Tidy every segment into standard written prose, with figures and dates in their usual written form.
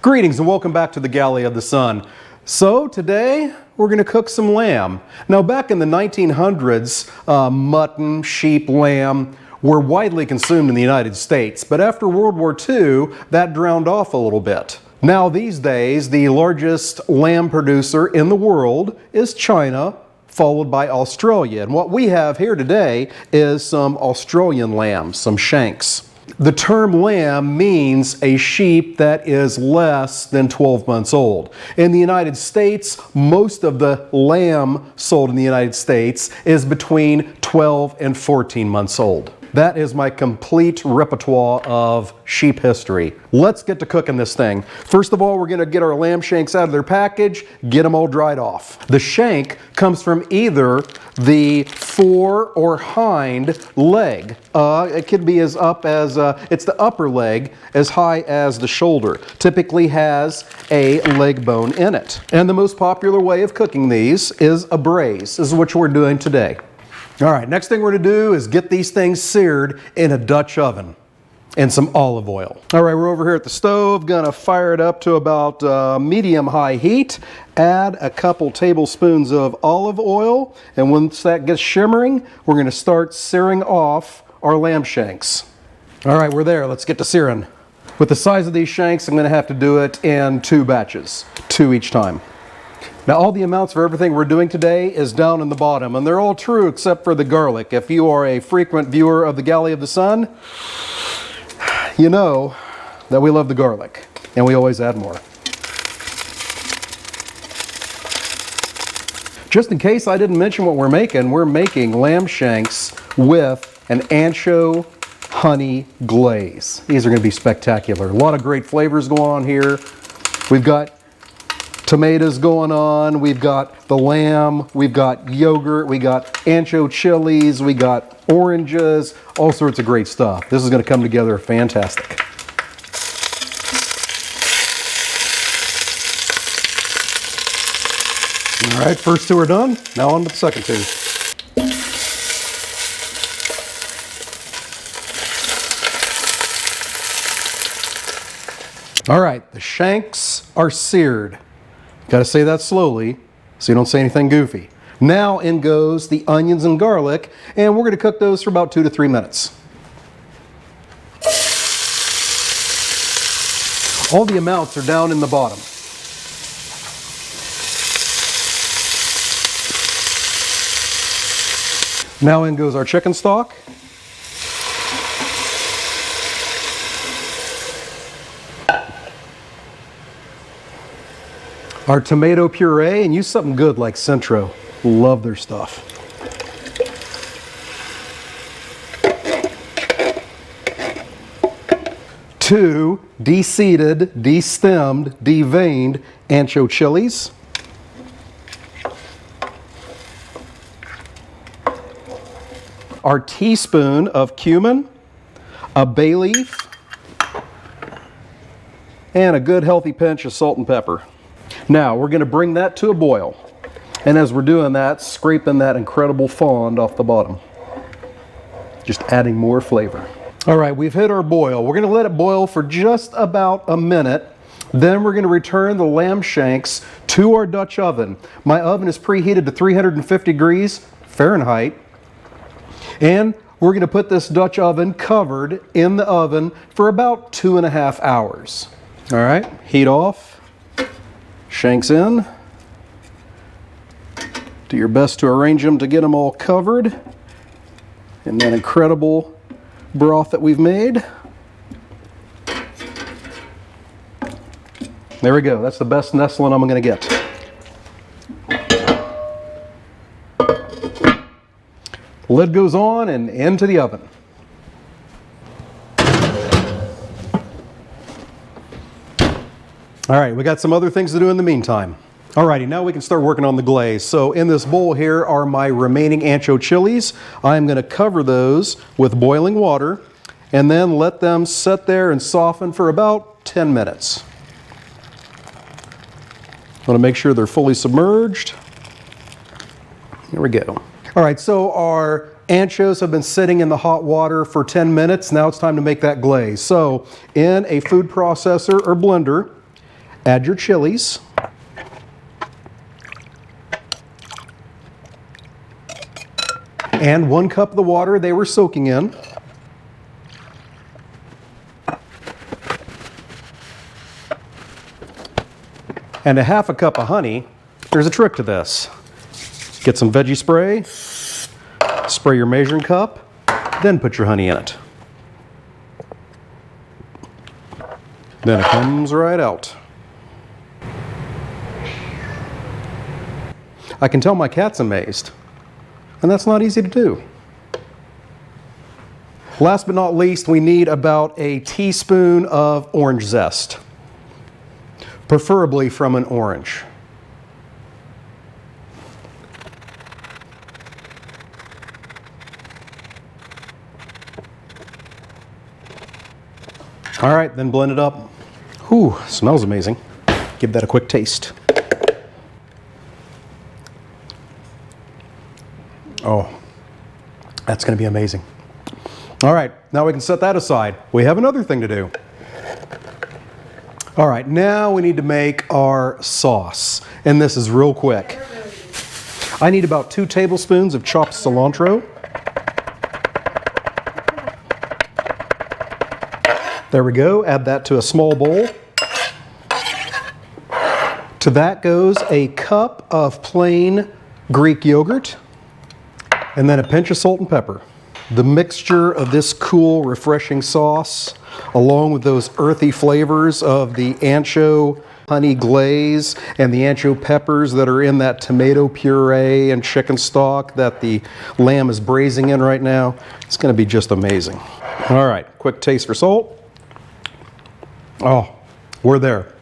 Greetings and welcome back to the Galley of the Sun. So today we're going to cook some lamb. Now back in the 1900s, mutton, sheep, lamb were widely consumed in the United States, but after World War II that drowned off a little bit. Now these days the largest lamb producer in the world is China, followed by Australia. And what we have here today is some Australian lamb, some Shanks. The term lamb means a sheep that is less than 12 months old. In the United States, most of the lamb sold in the United States is between 12 and 14 months old. That is my complete repertoire of sheep history. Let's get to cooking this thing. First of all, we're going to get our lamb shanks out of their package, get them all dried off. The shank comes from either the fore or hind leg. It could be as up as, it's the upper leg as high as the shoulder. Typically has a leg bone in it. And the most popular way of cooking these is a braise. This is what we're doing today. All right, next thing we're going to do is get these things seared in a Dutch oven and some olive oil. All right, we're over here at the stove, gonna fire it up to about medium-high heat. Add a couple tablespoons of olive oil, and once that gets shimmering, we're gonna start searing off our lamb shanks. All right, we're there. Let's get to searing. With the size of these shanks, I'm gonna have to do it in 2 batches, 2 each time. Now all the amounts for everything we're doing today is down in the bottom, and they're all true except for the garlic. If you are a frequent viewer of the Galley of the Sun, you know that we love the garlic, and we always add more. Just in case I didn't mention what we're making lamb shanks with an ancho honey glaze. These are going to be spectacular. A lot of great flavors going on here. We've got tomatoes going on, we've got the lamb, we've got yogurt, we got ancho chilies, we got oranges, all sorts of great stuff. This is going to come together fantastic. All right, first 2 are done. Now on to the second 2. All right, the shanks are seared. Got to say that slowly so you don't say anything goofy. Now in goes the onions and garlic, and we're going to cook those for about 2 to 3 minutes. All the amounts are down in the bottom. Now in goes our chicken stock. Our tomato puree, and use something good like cilantro. Love their stuff. Two de-seeded, de-stemmed, de-veined ancho chilies. Our teaspoon of cumin, a bay leaf, and a good healthy pinch of salt and pepper. Now we're going to bring that to a boil, and as we're doing that, scraping that incredible fond off the bottom, just adding more flavor. All right, we've hit our boil. We're going to let it boil for just about a minute. Then we're going to return the lamb shanks to our Dutch oven. My oven is preheated to 350 degrees Fahrenheit, and we're going to put this Dutch oven covered in the oven for about 2.5 hours. All right, heat off. Shanks in. Do your best to arrange them to get them all covered in that incredible broth that we've made. There we go. That's the best nestling I'm going to get. Lid goes on and into the oven. All right, we got some other things to do in the meantime. Alrighty, now we can start working on the glaze. So in this bowl here are my remaining ancho chilies. I'm going to cover those with boiling water and then let them sit there and soften for about 10 minutes. I want to make sure they're fully submerged. Here we go. All right, so our anchos have been sitting in the hot water for 10 minutes. Now it's time to make that glaze. So in a food processor or blender, Add your chilies. And 1 cup of the water they were soaking in. And a 1/2 cup of honey. There's a trick to this. Get some veggie spray, spray your measuring cup, then put your honey in it. Then it comes right out. I can tell my cat's amazed, and that's not easy to do. Last but not least, we need about a teaspoon of orange zest, preferably from an orange. All right, then blend it up. Whew, smells amazing. Give that a quick taste. Oh, that's going to be amazing. All right, now we can set that aside. We have another thing to do. All right, now we need to make our sauce, and this is real quick. I need about 2 tablespoons of chopped cilantro. There we go, add that to a small bowl. To that goes a cup of plain Greek yogurt, and then a pinch of salt and pepper. The mixture of this cool, refreshing sauce, along with those earthy flavors of the ancho honey glaze and the ancho peppers that are in that tomato puree and chicken stock that the lamb is braising in right now, it's going to be just amazing. All right, quick taste for salt. Oh, we're there.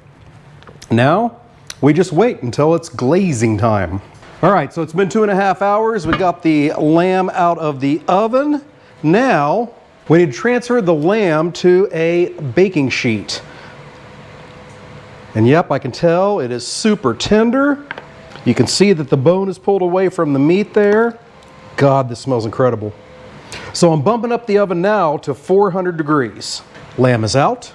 Now, we just wait until it's glazing time. All right, so it's been 2.5 hours. We got the lamb out of the oven. Now, we need to transfer the lamb to a baking sheet. And yep, I can tell it is super tender. You can see that the bone is pulled away from the meat there. God, this smells incredible. So I'm bumping up the oven now to 400 degrees. Lamb is out.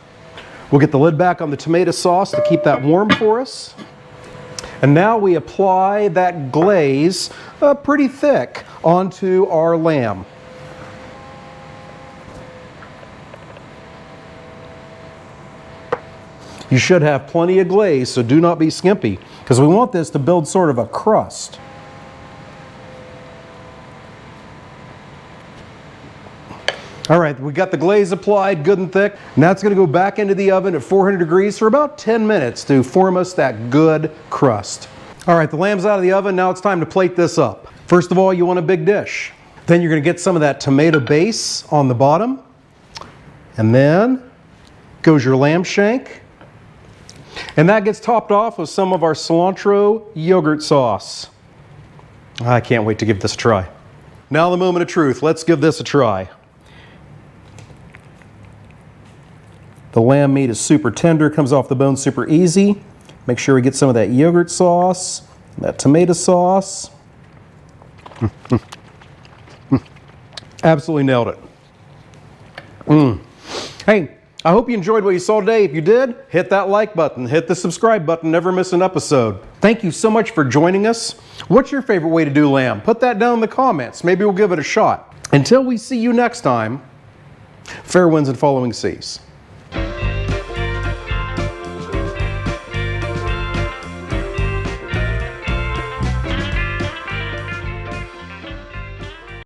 We'll get the lid back on the tomato sauce to keep that warm for us. And now we apply that glaze pretty thick onto our lamb. You should have plenty of glaze, so do not be skimpy, because we want this to build sort of a crust. All right, we got the glaze applied good and thick. Now it's going to go back into the oven at 400 degrees for about 10 minutes to form us that good crust. All right, the lamb's out of the oven. Now it's time to plate this up. First of all, you want a big dish. Then you're going to get some of that tomato base on the bottom. And then goes your lamb shank. And that gets topped off with some of our cilantro yogurt sauce. I can't wait to give this a try. Now the moment of truth. Let's give this a try. The lamb meat is super tender, comes off the bone super easy. Make sure we get some of that yogurt sauce, that tomato sauce. Absolutely nailed it. Hey, I hope you enjoyed what you saw today. If you did, hit that like button, hit the subscribe button, never miss an episode. Thank you so much for joining us. What's your favorite way to do lamb? Put that down in the comments. Maybe we'll give it a shot. Until we see you next time, fair winds and following seas.